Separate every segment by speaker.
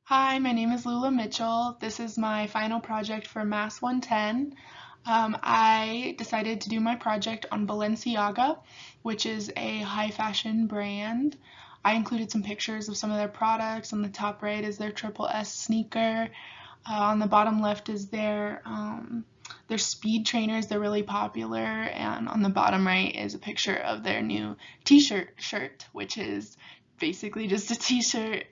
Speaker 1: Hi, my name is Lula Mitchell. This is my final project for Mass 110. I decided to do my project on Balenciaga, which is a high fashion brand. I included some pictures of some of their products. On the top right is their Triple S sneaker. On the bottom left is their speed trainers. They're really popular. And on the bottom right is a picture of their new t-shirt shirt, which is basically just a t-shirt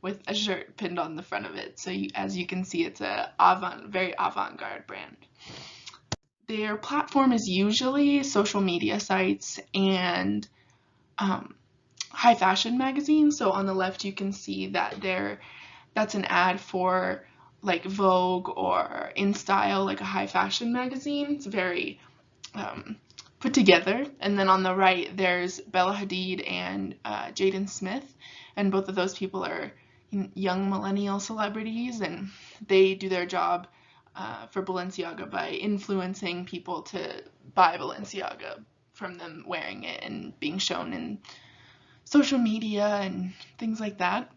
Speaker 1: with a shirt pinned on the front of it. So as you can see, it's a very avant-garde brand. Their platform is usually social media sites and um, high fashion magazines. So on the left, you can see that that's an ad for like Vogue or In Style, like a high fashion magazine. It's very um, put together. And then on the right, there's Bella Hadid and Jaden Smith, and both of those people are young millennial celebrities, and they do their job for Balenciaga by influencing people to buy Balenciaga from them wearing it and being shown in social media and things like that.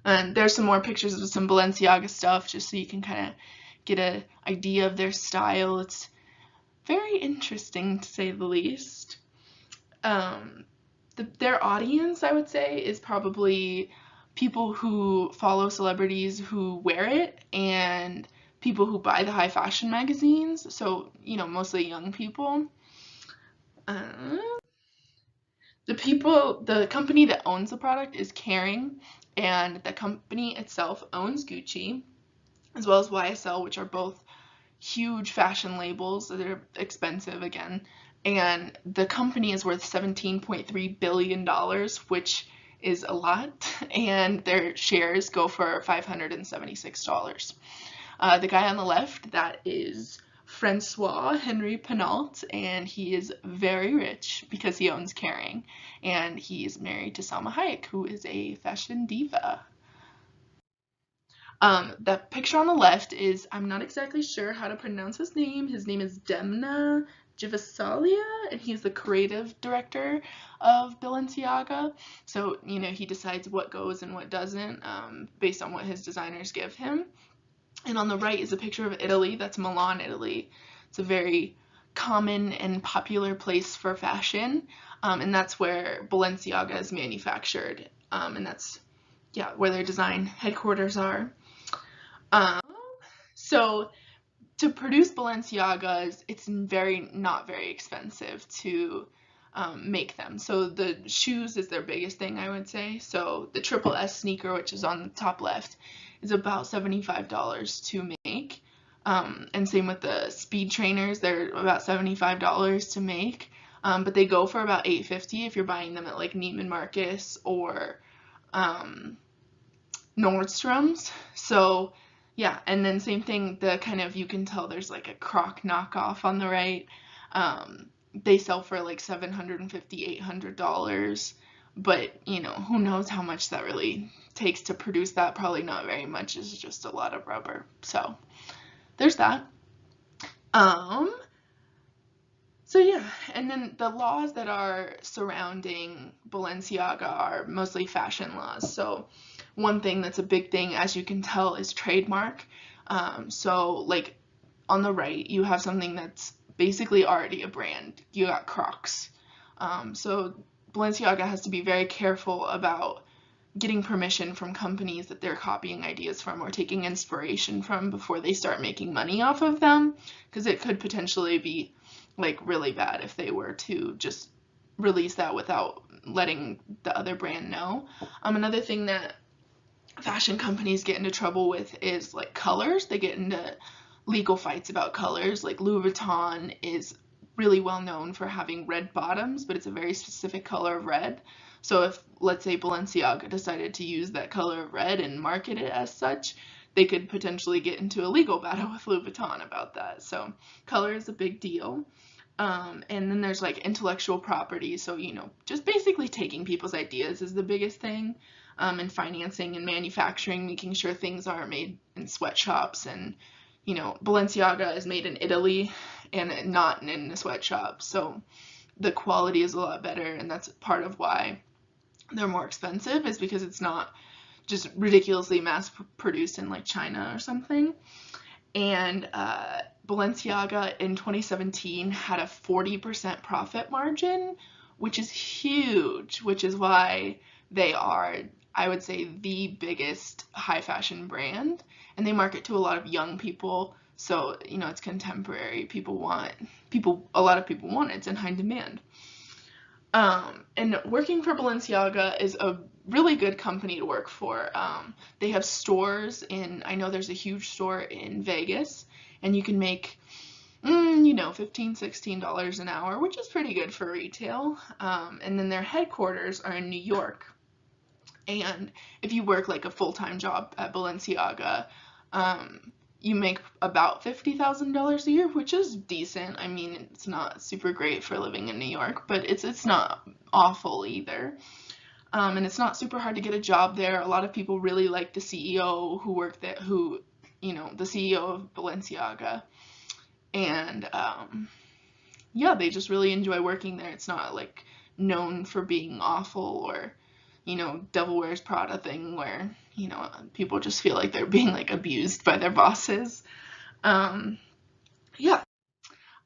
Speaker 1: And there's some more pictures of some Balenciaga stuff just so you can kind of get an idea of their style. It's very interesting to say the least. Um, their audience, I would say, is probably people who follow celebrities who wear it and people who buy the high fashion magazines. So, mostly young people. Uh, the company that owns the product is Kering, and the company itself owns Gucci, as well as YSL, which are both huge fashion labels that are expensive again. And the company is worth $17.3 billion, which is a lot, and their shares go for $576. The guy on the left, that is Francois Henry Penault, and he is very rich because he owns Kering, and he is married to Salma Hayek, who is a fashion diva. The picture on the left is, I'm not exactly sure how to pronounce his name. His name is Demna Gvasalia, and he's the creative director of Balenciaga. So, he decides what goes and what doesn't based on what his designers give him. And on the right is a picture of Italy. That's Milan, Italy. It's a very common and popular place for fashion, and that's where Balenciaga is manufactured. And that's, yeah, where their design headquarters are. Um, so to produce Balenciagas, it's not very expensive to make them. So the shoes is their biggest thing, I would say. So the Triple S sneaker, which is on the top left, is about $75 to make. And same with the speed trainers, they're about $75 to make. But they go for about $8.50 if you're buying them at like Neiman Marcus or Nordstrom's. So yeah, and then same thing, the kind of, you can tell there's like a Croc knockoff on the right. They sell for like $750, $800, but who knows how much that really takes to produce that. Probably not very much. It's just a lot of rubber. So there's that. So yeah, and then the laws that are surrounding Balenciaga are mostly fashion laws. So one thing that's a big thing, as you can tell, is trademark. So like on the right, you have something that's basically already a brand. You got Crocs. So Balenciaga has to be very careful about getting permission from companies that they're copying ideas from or taking inspiration from before they start making money off of them, because it could potentially be like really bad if they were to just release that without letting the other brand know. Another thing that fashion companies get into trouble with is like colors. They get into legal fights about colors. Like Louis Vuitton is really well known for having red bottoms, but it's a very specific color of red. So if, let's say, Balenciaga decided to use that color of red and market it as such, they could potentially get into a legal battle with Louis Vuitton about that. So color is a big deal. And then there's like intellectual property. So, just basically taking people's ideas is the biggest thing. And financing and manufacturing, making sure things aren't made in sweatshops. And, Balenciaga is made in Italy and not in a sweatshop. So the quality is a lot better. And that's part of why they're more expensive is because it's not just ridiculously mass produced in like China or something. And Balenciaga in 2017 had a 40% profit margin, which is huge, which is why they are, I would say, the biggest high fashion brand. And they market to a lot of young people. So, it's contemporary. A lot of people want it. It's in high demand. And working for Balenciaga is a really good company to work for. They have stores I know there's a huge store in Vegas, and you can make, $15, $16 an hour, which is pretty good for retail. And then their headquarters are in New York. And if you work like a full-time job at Balenciaga, you make about $50,000 a year, which is decent. I mean, it's not super great for living in New York, but it's not awful either. And it's not super hard to get a job there. A lot of people really like the CEO who worked there, the CEO of Balenciaga. And yeah, they just really enjoy working there. It's not like known for being awful or, Devil Wears Prada thing where, people just feel like they're being like abused by their bosses. Yeah,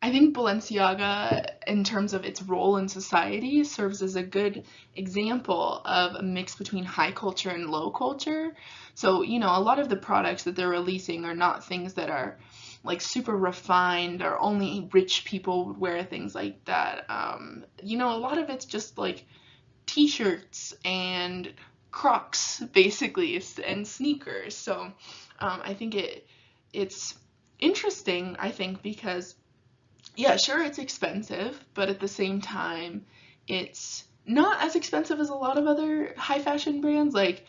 Speaker 1: I think Balenciaga, in terms of its role in society, serves as a good example of a mix between high culture and low culture. So, a lot of the products that they're releasing are not things that are like super refined or only rich people would wear things like that. A lot of it's just like t-shirts and Crocs, basically, and sneakers. So, I think it's interesting, I think, because yeah, sure, it's expensive, but at the same time, it's not as expensive as a lot of other high fashion brands. Like,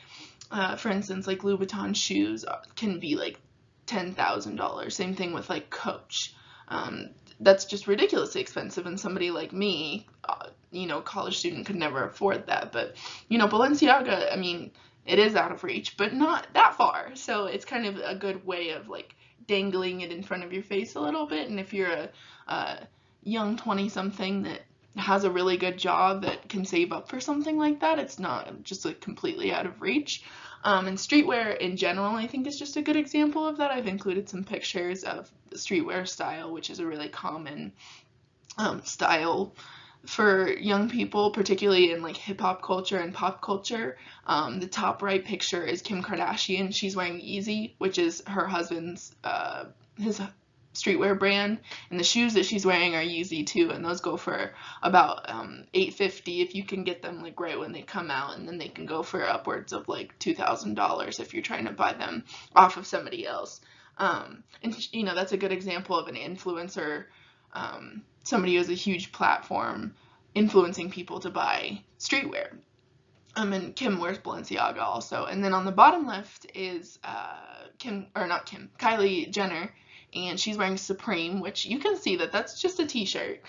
Speaker 1: for instance, like Louboutin shoes can be like $10,000. Same thing with like Coach. That's just ridiculously expensive, and somebody like me, college student, could never afford that. But, Balenciaga, I mean, it is out of reach, but not that far. So it's kind of a good way of like dangling it in front of your face a little bit. And if you're a young 20-something that has a really good job that can save up for something like that, it's not just like completely out of reach. And streetwear in general, I think, is just a good example of that. I've included some pictures of the streetwear style, which is a really common style for young people, particularly in like hip hop culture and pop culture. The top right picture is Kim Kardashian. She's wearing Yeezy, which is her husband's his streetwear brand, and the shoes that she's wearing are Yeezy too, and those go for about $850 if you can get them like right when they come out, and then they can go for upwards of like $2,000 if you're trying to buy them off of somebody else. And that's a good example of an influencer, somebody who has a huge platform influencing people to buy streetwear. And Kim wears Balenciaga also. And then on the bottom left is Kylie Jenner, and she's wearing Supreme, which you can see that that's just a t-shirt.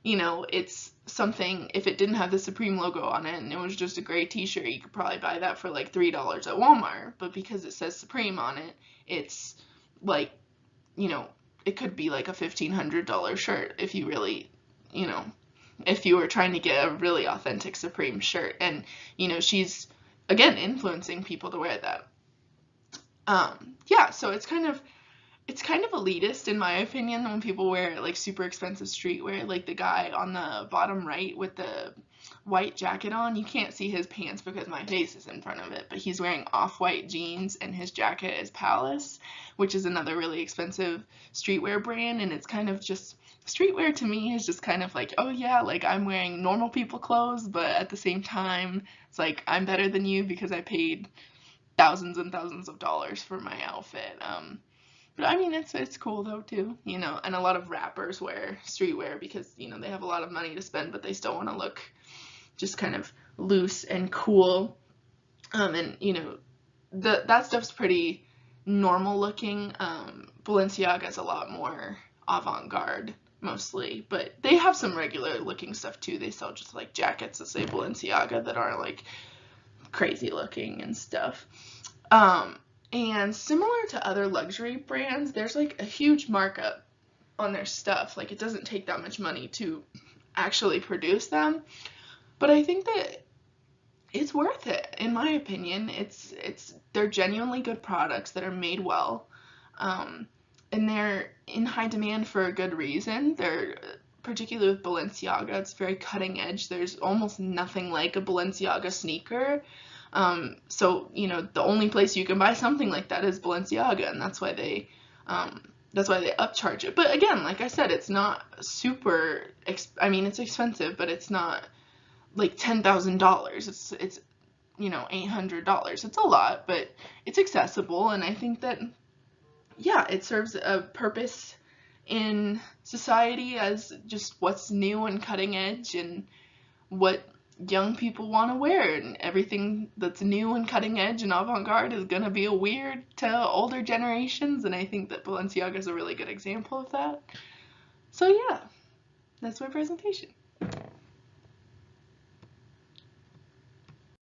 Speaker 1: It's something, if it didn't have the Supreme logo on it and it was just a gray t-shirt, you could probably buy that for like $3 at Walmart. But because it says Supreme on it, it's like, it could be like a $1,500 shirt if you really, if you were trying to get a really authentic Supreme shirt. And, she's, again, influencing people to wear that. Yeah, so it's kind of elitist in my opinion when people wear like super expensive streetwear. Like the guy on the bottom right with the white jacket on, you can't see his pants because my face is in front of it, but he's wearing off-white jeans and his jacket is Palace, which is another really expensive streetwear brand. And it's kind of just, streetwear to me is just kind of like, oh yeah, like I'm wearing normal people clothes, but at the same time it's like I'm better than you because I paid thousands and thousands of dollars for my outfit. But I mean, it's cool though too, and a lot of rappers wear streetwear because, they have a lot of money to spend, but they still want to look just kind of loose and cool. And, that stuff's pretty normal looking. Balenciaga's a lot more avant-garde mostly, but they have some regular looking stuff too. They sell just like jackets that say Balenciaga that aren't like crazy looking and stuff. And similar to other luxury brands, there's like a huge markup on their stuff. Like it doesn't take that much money to actually produce them. But I think that it's worth it, in my opinion. They're genuinely good products that are made well, um, and they're in high demand for a good reason. They're particularly with Balenciaga, it's very cutting edge. There's almost nothing like a Balenciaga sneaker. So the only place you can buy something like that is Balenciaga, and that's why they upcharge it. But again, like I said, it's not super. I mean, it's expensive, but it's not like $10,000. It's $800. It's a lot, but it's accessible, and I think that yeah, it serves a purpose in society as just what's new and cutting edge and what young people want to wear, and everything that's new and cutting edge and avant-garde is going to be weird to older generations, and I think that Balenciaga is a really good example of that. So yeah, that's my presentation.